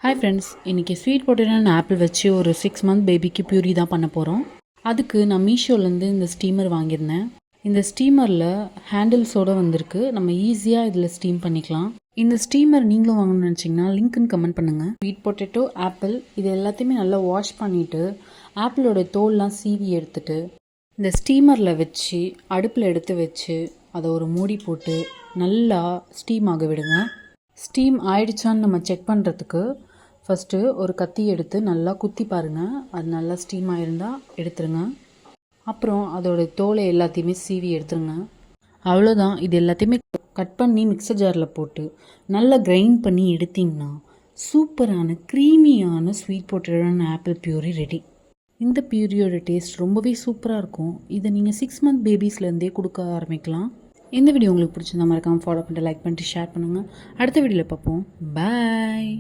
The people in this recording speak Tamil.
ஹாய் ஃப்ரெண்ட்ஸ், இன்றைக்கி ஸ்வீட் பொட்டேட்டோ அண்ட் ஆப்பிள் வச்சு ஒரு 6 மந்த் பேபிக்கு பியூரி தான் பண்ண போகிறோம். அதுக்கு நான் மீஷோலேருந்து இந்த ஸ்டீமர் வாங்கியிருந்தேன். இந்த ஸ்டீமரில் ஹேண்டில்ஸோடு வந்திருக்கு. நம்ம ஈஸியாக இதில் ஸ்டீம் பண்ணிக்கலாம். இந்த ஸ்டீமர் நீங்களும் வாங்கணும்னு நினச்சிங்கன்னா லிங்க்குன்னு கமெண்ட் பண்ணுங்கள். ஸ்வீட் பொட்டேட்டோ, ஆப்பிள் இது எல்லாத்தையுமே நல்லா வாஷ் பண்ணிவிட்டு ஆப்பிளோட தோல்லாம் சீவி எடுத்துட்டு இந்த ஸ்டீமரில் வச்சு அடுப்பில் எடுத்து வச்சு அதை ஒரு மூடி போட்டு நல்லா ஸ்டீம் ஆக விடுங்க. ஸ்டீம் ஆயிடுச்சான்னு நம்ம செக் பண்ணுறதுக்கு ஃபஸ்ட்டு ஒரு கத்தி எடுத்து நல்லா குத்தி பாருங்கள். அது நல்லா ஸ்டீம் ஆகிருந்தால் எடுத்துருங்க. அப்புறம் அதோட தோலை எல்லாத்தையுமே சீவி எடுத்துருங்க. அவ்வளோதான். இது எல்லாத்தையுமே கட் பண்ணி மிக்சர் ஜாரில் போட்டு நல்லா கிரைண்ட் பண்ணி எடுத்திங்கன்னா சூப்பரான க்ரீமியான sweet potato and apple puree ready. இந்த பியூரியோட டேஸ்ட் ரொம்பவே சூப்பராக இருக்கும். இதை நீங்கள் 6 மந்த் பேபிஸ்லேருந்தே கொடுக்க ஆரம்பிக்கலாம். இந்த வீடியோ உங்களுக்கு பிடிச்சிருந்தா மறக்காமல் ஃபாலோ பண்ணிட்டு லைக் பண்ணிட்டு ஷேர் பண்ணுங்கள். அடுத்த வீடியோவில் பார்ப்போம். பாய்.